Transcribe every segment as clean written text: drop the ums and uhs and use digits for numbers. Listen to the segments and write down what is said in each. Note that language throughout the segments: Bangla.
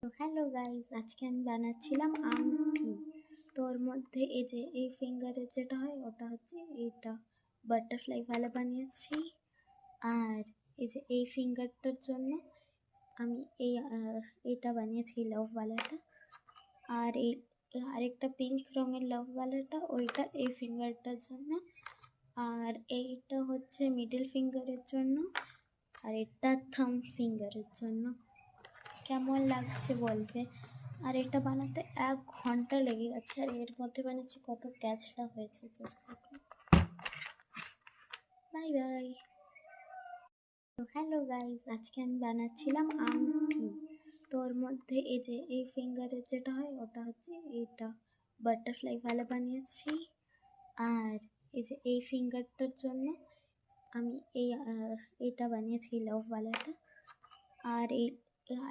তো হ্যালো গাইস, আজকে আমি বানাচ্ছিলাম আংটি। তো ওর মধ্যে এই যে এই ফিঙ্গারের যেটা হয় ওটা হচ্ছে এইটা বাটারফ্লাই ভালো বানিয়েছি। আর এই যে এই ফিঙ্গারটার জন্য আমি এইটা বানিয়েছি লাভ ওয়ালাটা। আর এই আরেকটা পিঙ্ক রঙের লাভ ওয়ালাটা ওইটা এই ফিঙ্গারটার জন্য। আর এইটা হচ্ছে মিডল ফিঙ্গারের জন্য। আর এটা থাম্ব ফিঙ্গারের জন্য। কেমন লাগছে বলবে। আর এটা বানাতে 1 ঘন্টা লেগে গেছে। আর এর মধ্যে বানিয়েছি কত ক্যাচড়া হয়েছে, জাস্ট দেখো। Bye bye. তো হ্যালো গাইস, আজকে আমি বানাচ্ছিলাম আংটি। তো ওর মধ্যে এই যে এই ফিঙ্গারের যেটা হয় ওটা হচ্ছে এইটা বাটারফ্লাই ভালো বানিয়েছি। আর এই যে এই ফিঙ্গারটার জন্য আমি এইটা বানিয়েছি লাভ ওয়ালাটা। আর এই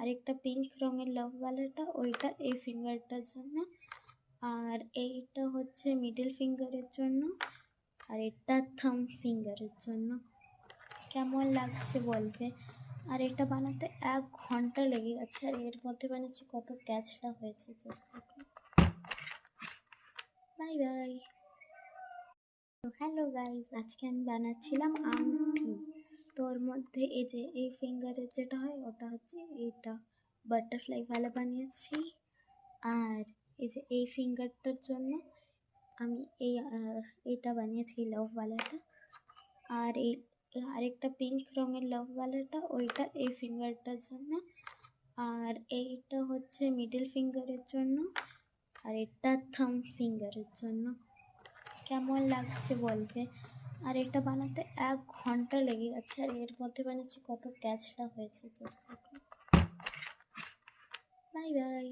আরেকটা পিঙ্ক রঙের লাভ ওয়ালাটা ওইটা এই ফিঙ্গারটার জন্য। আর এইটা হচ্ছে মিডল ফিঙ্গারের জন্য। আর এটা থাম্ব ফিঙ্গারের জন্য। কেমন লাগছে বলবে। আর এটা বানাতে 1 ঘন্টা লেগে গেছে। আর এর মধ্যে বানিয়েছি কত ক্যাচড়া হয়েছে, জাস্ট দেখো। Bye bye. তো হ্যালো গাইস, আজকে আমি বানাচ্ছিলাম আংটি। তো ওর মধ্যে এই যে এই ফিঙ্গারের যেটা হয় ওটা হচ্ছে এইটা বাটারফ্লাই ভালো বানিয়েছি। আর এই যে এই ফিঙ্গারটার জন্য আমি এইটা বানিয়েছি লাভ ওয়ালাটা। আর এই আরেকটা পিঙ্ক রঙের লাভ ওয়ালাটা ওইটা এই ফিঙ্গারটার জন্য। আর এইটা হচ্ছে মিডল ফিঙ্গারের জন্য। আর এটা থাম্ব ফিঙ্গারের জন্য। কেমন লাগছে বলবে। আর এটা বানাতে 1 ঘন্টা লেগে গেছে। আর এর মধ্যে বানিয়েছি কত ক্যাচড়া হয়েছে, জাস্ট দেখো। Bye bye.